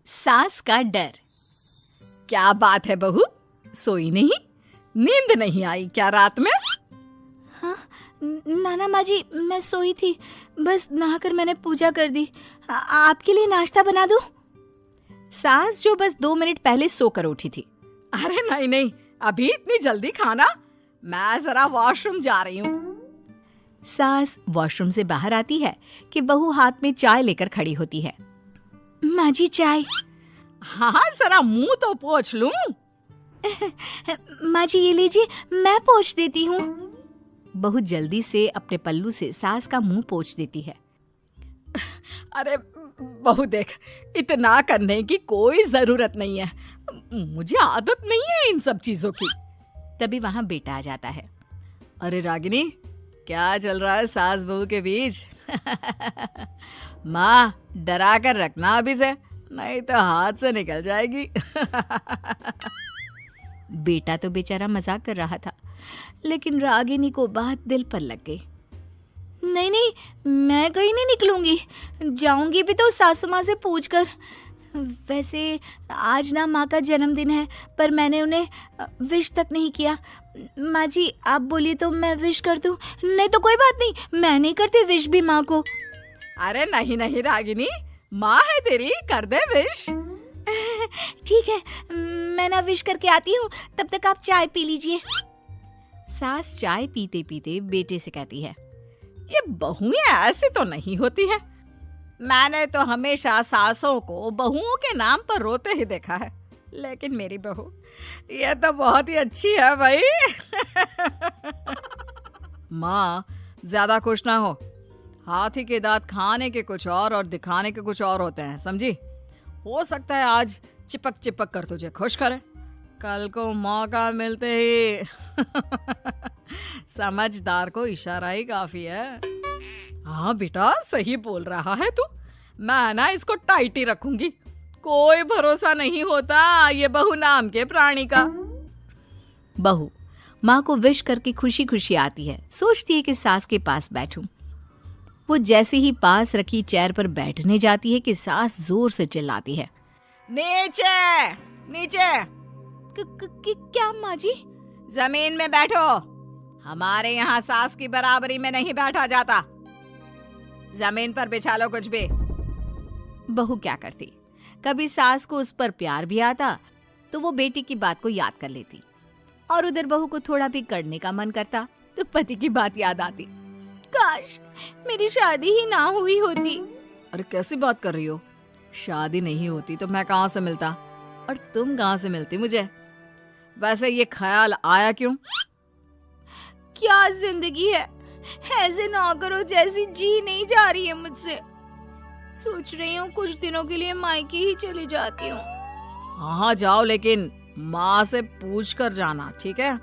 सास का डर। क्या बात है बहू, सोई नहीं? नींद नहीं आई क्या रात में? हाँ नाना माँ जी, मैं सोई थी, बस नहाकर मैंने पूजा कर दी। आपके लिए नाश्ता बना दूं? सास जो बस 2 मिनट पहले सोकर उठी थी। अरे नहीं नहीं, अभी इतनी जल्दी खाना? मैं जरा वॉशरूम जा रही हूँ। सास वॉशरूम से बाहर आती है कि बहू हाथ में चाय लेकर खड़ी होती है। माँ जी चाय। हाँ जरा मुंह तो पोंछ लूं। माँ जी ये लीजिए, मैं पोंछ देती हूँ। बहू जल्दी से अपने पल्लू से सास का मुंह पोंछ देती है। अरे बहू देख, इतना करने की कोई जरूरत नहीं है, मुझे आदत नहीं है इन सब चीजों की। तभी वहां बेटा आ जाता है। अरे रागिनी, क्या चल रहा है सास बहू के बीच? माँ डरा कर रखना अभी से, नहीं तो हाथ से निकल जाएगी। बेटा तो बेचारा मजाक कर रहा था, लेकिन रागिनी को बात दिल पर लग गई। नहीं नहीं, मैं कहीं नहीं निकलूंगी, जाऊंगी भी तो सासू माँ से पूछकर। वैसे आज ना माँ का जन्मदिन है, पर मैंने उन्हें विश तक नहीं किया। माँ जी आप बोलिए तो मैं विश कर दूं? नहीं तो कोई बात नहीं, मैं नहीं करती विश भी माँ को। अरे नहीं नहीं रागिनी, माँ है तेरी, कर दे विश। ठीक है, मैं ना विश करके आती हूँ, तब तक आप चाय पी लीजिए। सास चाय पीते पीते बेटे से कहती है, ये बहुएं ऐसे तो नहीं होती है। मैंने तो हमेशा सासों को बहुओं के नाम पर रोते ही देखा है, लेकिन मेरी बहू ये तो बहुत ही अच्छी है भाई। माँ ज्यादा खुश ना हो, हाथी के दांत खाने के कुछ और दिखाने के कुछ और होते हैं, समझी? हो सकता है आज चिपक चिपक कर तुझे खुश करे, कल को मौका मिलते ही। समझदार को इशारा ही काफी है। हाँ बेटा सही बोल रहा है तू, मैं ना इसको टाइट ही रखूंगी, कोई भरोसा नहीं होता ये बहू नाम के प्राणी का। बहू माँ को विश करके खुशी खुशी आती है, सोचती है कि सास के पास बैठूं। वो जैसे ही पास रखी चेयर पर बैठने जाती है कि सास जोर से चिल्लाती है, नीचे नीचे। क्या माँ जी? जमीन में बैठो, हमारे यहाँ सास की बराबरी में नहीं बैठा जाता, जमीन पर बिछा लो कुछ भी। बहू क्या करती, कभी सास को उस पर प्यार भी आता तो वो बेटी की बात को याद कर लेती, और उधर बहू को थोड़ा भी करने का मन करता तो पति की बात याद आती। काश मेरी शादी ही ना हुई होती। अरे कैसी बात कर रही हो, शादी नहीं होती तो मैं कहाँ से मिलता और तुम कहाँ से मिलती मुझे? वैसे ये ख्याल आया क्यों? क्या जिंदगी है, ऐसे ना करो जैसी जी नहीं जा रही है मुझसे। सोच रही हूँ कुछ दिनों के लिए मायके ही चली जाती हूँ। हाँ जाओ, लेकिन माँ से पूछ कर जाना, ठीक है?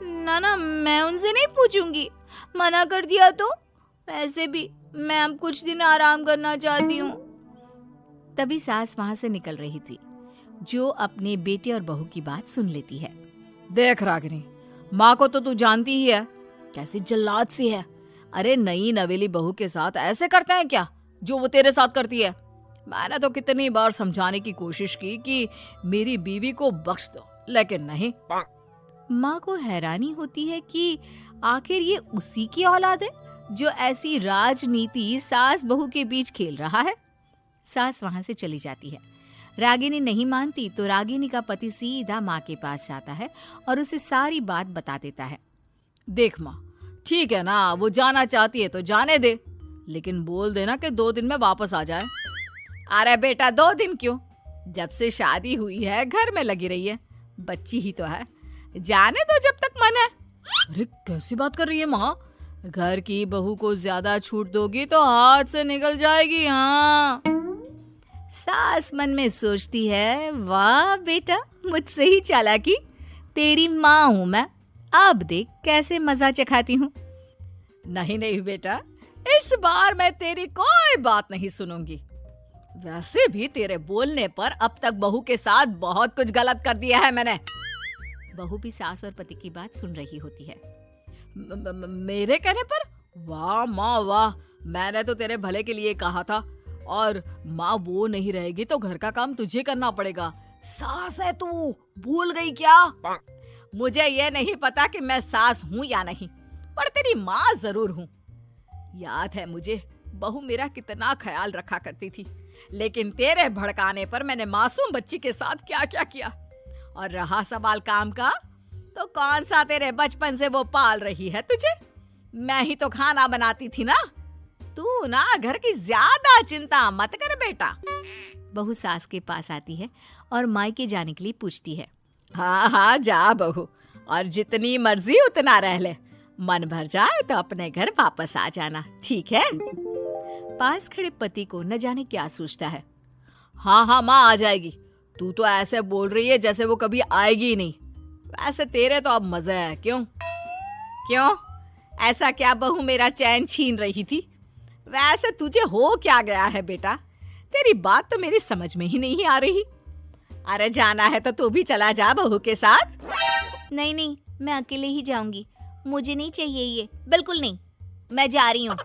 ना मैं उनसे नहीं पूछूंगी, मना कर दिया तो। ऐसे भी मैं अब कुछ दिन आराम करना चाहती हूँ। तभी सास वहां से निकल रही थी, जो अपने बेटे और बहू की बात सुन लेती है। देख रागिनी, माँ को तो तू जानती ही है, कैसी जल्लाद सी है। अरे नई नवेली बहू के साथ ऐसे करते हैं क्या जो वो तेरे साथ करती है? मैंने तो कितनी बार समझाने की कोशिश की कि मेरी बीवी को बख्श दो, लेकिन नहीं। माँ को हैरानी होती है कि आखिर ये उसी की औलाद है जो ऐसी राजनीति सास बहू के बीच खेल रहा है। सास वहां से चली जाती है। रागिनी नहीं मानती तो रागिनी का पति सीधा माँ के पास जाता है और उसे सारी बात बता देता है। देख माँ, ठीक है ना, वो जाना चाहती है तो जाने दे, लेकिन बोल देना कि 2 दिन में वापस आ जाए। अरे बेटा 2 दिन क्यों, जब से शादी हुई है घर में लगी रही है, बच्ची ही तो है, जाने दो जब तक मन है। अरे कैसी बात कर रही है माँ, घर की बहू को ज्यादा छूट दोगी तो हाथ से निकल जाएगी। हाँ, सास मन में सोचती है, वाह बेटा मुझसे ही चालाकी, तेरी माँ हूं मैं, अब देख कैसे मजा चखाती हूँ। नहीं नहीं बेटा, इस बार मैं तेरी कोई बात नहीं सुनूंगी। वैसे भी तेरे बोलने पर अब तक बहू के साथ बहुत कुछ गलत कर दिया है मैंने। बहू भी सास और पति की बात सुन रही होती है। मेरे कहने पर? वाह माँ वाह, मैंने तो तेरे भले के लिए कहा था और माँ वो नहीं रहेगी तो घर का काम तुझे करना पड़ेगा। सास है तू, भूल गई क्या? मुझे ये नहीं पता कि मैं सास हूँ या नहीं, पर तेरी माँ जरूर हूँ। याद है मुझे बहू मेरा कितना ख्याल रखा करती थी, लेकिन तेरे भड़काने पर मैंने मासूम बच्ची के साथ क्या क्या किया। और रहा सवाल काम का, तो कौन सा तेरे बचपन से वो पाल रही है तुझे? मैं ही तो खाना बनाती थी ना। तू ना घर की ज्यादा चिंता मत कर बेटा। बहू सास के पास आती है और मायके जाने के लिए पूछती है। हाँ हाँ जा बहू, और जितनी मर्जी उतना रह ले। मन भर जाए तो अपने घर वापस आ जाना, ठीक है? पास खड़े पति को न जाने क्या सोचता है। हाँ हाँ माँ आ जाएगी। तू तो ऐसे बोल रही है जैसे वो कभी आएगी ही नहीं। वैसे तेरे तो अब मजे है। क्यों क्यों ऐसा क्या बहू मेरा चैन छीन रही थी? वैसे तुझे हो क्या गया है बेटा? तेरी बात तो मेरी समझ में ही नहीं आ रही। अरे जाना है तो तू भी चला जा बहू के साथ। नहीं नहीं, मैं अकेले ही जाऊंगी। मुझे नहीं चाहिए ये, बिल्कुल नहीं। मैं जा रही हूँ।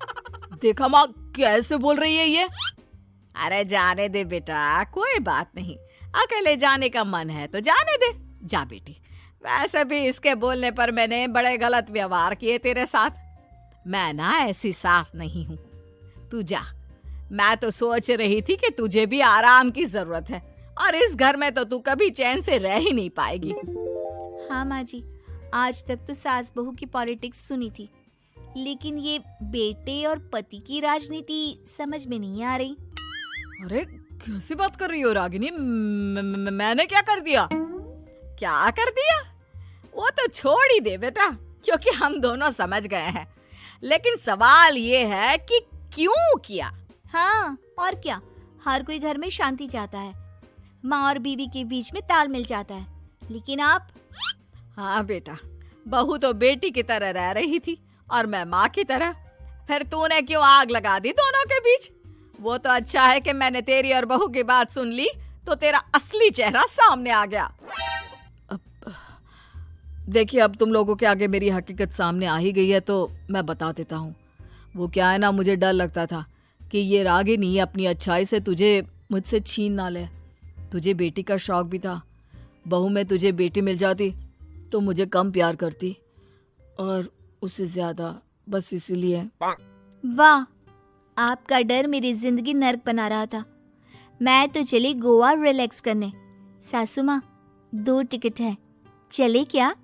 देखा माँ कैसे बोल रही है ये। अरे जाने दे बेटा, कोई बात नहीं। अकेले जाने का मन है तो जाने दे। जा बेटी। वैसे भी इसके बोलने पर मैंने बड़े गलत व्यवहार किए तेरे साथ। मैं ना ऐसी सास नहीं हूँ। तू जा। मैं तो सोच रही थी कि तुझे भी आराम की जरूरत है, और इस घर में तो तू कभी चैन से रह ही नहीं पाएगी। हाँ माँ जी, आज तक तो सास बहू की पॉलिटिक्स सुनी थी, लेकिन ये बेटे और पति की राजनीति समझ में नहीं आ रही। अरे कैसी बात कर रही हो रागिनी? मैंने क्या कर दिया? क्या कर दिया? वो तो छोड़ ही दे बेटा, क्योंकि हम दोनों समझ गए हैं। लेकिन सवाल ये है कि क्यों किया? हाँ और क्या, हर कोई घर में शांति चाहता है, माँ और बीवी के बीच में तालमेल चाहता है, लेकिन आप? हाँ बेटा, बहू तो बेटी की तरह रह रही थी और मैं माँ की तरह। फिर तूने क्यों आग लगा दी दोनों के बीच? वो तो अच्छा है कि मैंने तेरी और बहू की बात सुन ली, तो तेरा असली चेहरा सामने आ गया। देखिए, अब तुम लोगों के आगे मेरी हकीकत सामने आ ही गई है तो मैं बता देता हूँ। वो क्या है ना, मुझे डर लगता था कि ये रागिनी अपनी अच्छाई से तुझे मुझसे छीन ना ले। तुझे बेटी का शौक भी था। बहू में तुझे बेटी मिल जाती तो मुझे कम प्यार करती, और उससे ज्यादा, बस इसीलिए। वाह, आपका डर मेरी जिंदगी नर्क बना रहा था। मैं तो चली गोवा रिलैक्स करने। सासू माँ, 2 टिकट है, चले क्या?